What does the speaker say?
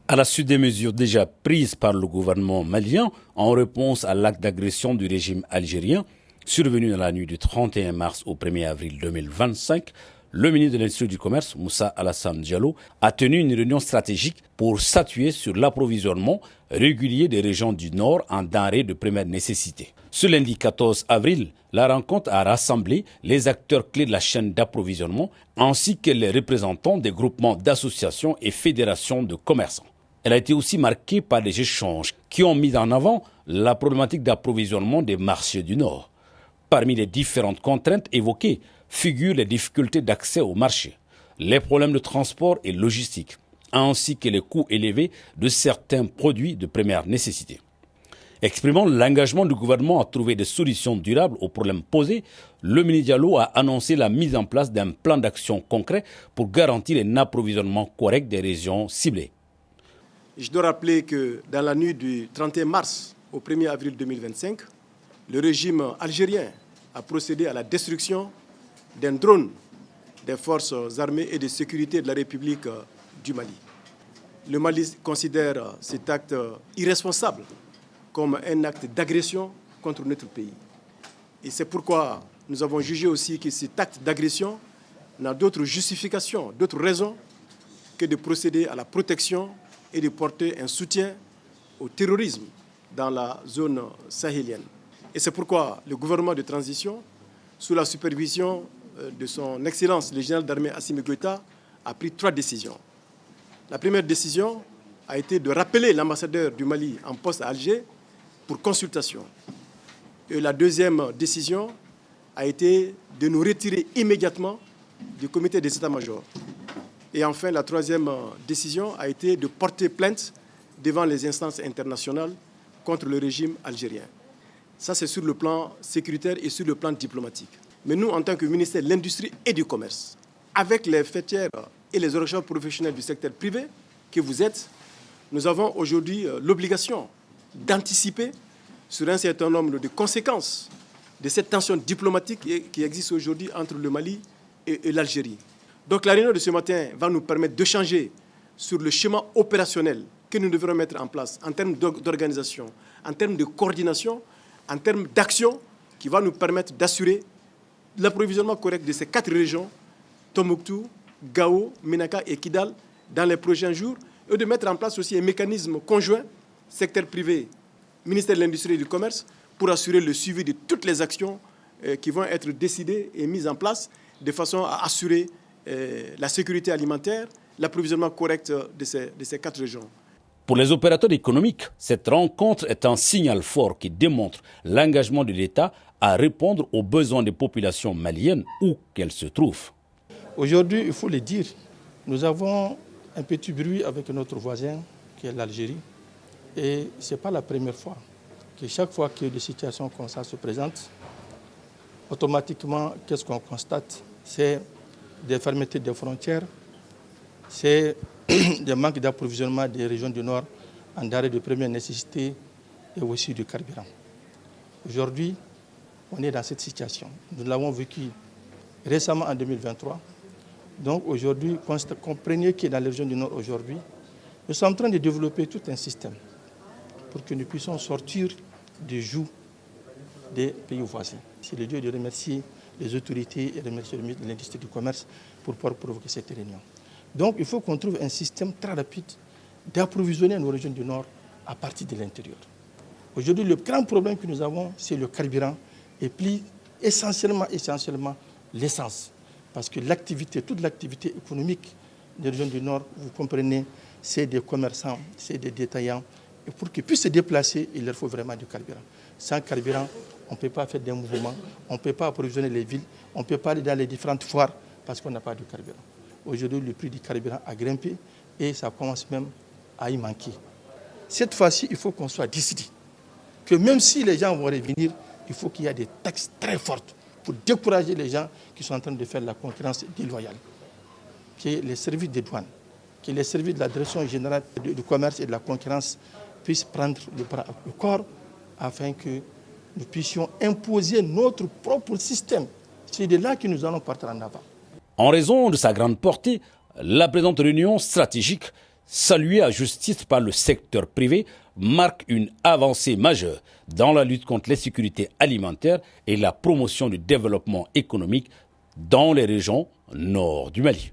À la suite des mesures déjà prises par le gouvernement malien en réponse à l'acte d'agression du régime algérien, survenu dans la nuit du 31 mars au 1er avril 2025, le ministre de l'Industrie et du Commerce, Moussa Alassane Diallo, a tenu une réunion stratégique pour statuer sur l'approvisionnement régulier des régions du Nord en denrées de première nécessité. Ce lundi 14 avril, la rencontre a rassemblé les acteurs clés de la chaîne d'approvisionnement ainsi que les représentants des groupements d'associations et fédérations de commerçants. Elle a été aussi marquée par des échanges qui ont mis en avant la problématique d'approvisionnement des marchés du Nord. Parmi les différentes contraintes évoquées figurent les difficultés d'accès au marché, les problèmes de transport et logistique, ainsi que les coûts élevés de certains produits de première nécessité. Exprimant l'engagement du gouvernement à trouver des solutions durables aux problèmes posés, le ministre Diallo a annoncé la mise en place d'un plan d'action concret pour garantir un approvisionnement correct des régions ciblées. Je dois rappeler que dans la nuit du 31 mars au 1er avril 2025, le régime algérien a procédé à la destruction d'un drone des forces armées et de sécurité de la République du Mali. Le Mali considère cet acte irresponsable comme un acte d'agression contre notre pays. Et c'est pourquoi nous avons jugé aussi que cet acte d'agression n'a d'autre justification, d'autre raison que de procéder à la protection et de porter un soutien au terrorisme dans la zone sahélienne. Et c'est pourquoi le gouvernement de transition, sous la supervision de son Excellence le général d'armée Assimi Goïta, a pris 3 décisions. La première décision a été de rappeler l'ambassadeur du Mali en poste à Alger pour consultation. Et la deuxième décision a été de nous retirer immédiatement du comité des états-majors. Et enfin, la troisième décision a été de porter plainte devant les instances internationales contre le régime algérien. Ça, c'est sur le plan sécuritaire et sur le plan diplomatique. Mais nous, en tant que ministère de l'Industrie et du Commerce, avec les fêtières et les organisations professionnelles du secteur privé que vous êtes, nous avons aujourd'hui l'obligation d'anticiper sur un certain nombre de conséquences de cette tension diplomatique qui existe aujourd'hui entre le Mali et l'Algérie. Donc la réunion de ce matin va nous permettre d'échanger sur le schéma opérationnel que nous devrons mettre en place en termes d'organisation, en termes de coordination, en termes d'action qui va nous permettre d'assurer l'approvisionnement correct de ces 4 régions, Tombouctou, Gao, Ménaka et Kidal, dans les prochains jours, et de mettre en place aussi un mécanisme conjoint, secteur privé, ministère de l'Industrie et du Commerce, pour assurer le suivi de toutes les actions qui vont être décidées et mises en place de façon à assurer la sécurité alimentaire, l'approvisionnement correct de ces 4 régions. Pour les opérateurs économiques, cette rencontre est un signal fort qui démontre l'engagement de l'État à répondre aux besoins des populations maliennes où qu'elles se trouvent. Aujourd'hui, il faut le dire, nous avons un petit bruit avec notre voisin qui est l'Algérie. Et ce n'est pas la première fois que chaque fois que des situations comme ça se présentent, automatiquement, qu'est-ce qu'on constate? C'est des fermetures des frontières, c'est des manques d'approvisionnement des régions du Nord en denrées de première nécessité et aussi du carburant. Aujourd'hui, on est dans cette situation. Nous l'avons vécu récemment en 2023. Donc aujourd'hui, comprenez que dans les régions du Nord aujourd'hui, nous sommes en train de développer tout un système pour que nous puissions sortir du joug des pays voisins. C'est le lieu de remercier les autorités et remercier le ministre de l'Industrie et du Commerce pour pouvoir provoquer cette réunion. Donc il faut qu'on trouve un système très rapide d'approvisionner nos régions du Nord à partir de l'intérieur. Aujourd'hui, le grand problème que nous avons, c'est le carburant et puis essentiellement l'essence. Parce que toute l'activité économique des régions du Nord, vous comprenez, c'est des commerçants, c'est des détaillants. Et pour qu'ils puissent se déplacer, il leur faut vraiment du carburant. Sans carburant, on ne peut pas faire des mouvements, on ne peut pas approvisionner les villes, on ne peut pas aller dans les différentes foires parce qu'on n'a pas de carburant. Aujourd'hui, le prix du carburant a grimpé et ça commence même à y manquer. Cette fois-ci, il faut qu'on soit décidé que même si les gens vont revenir, il faut qu'il y ait des taxes très fortes pour décourager les gens qui sont en train de faire la concurrence déloyale. Que les services des douanes, que les services de la Direction générale du commerce et de la concurrence puissent prendre le bras au corps afin que nous puissions imposer notre propre système. C'est de là que nous allons partir en avant. En raison de sa grande portée, la présente réunion stratégique salué à juste titre par le secteur privé, marque une avancée majeure dans la lutte contre l'insécurité alimentaire et la promotion du développement économique dans les régions nord du Mali.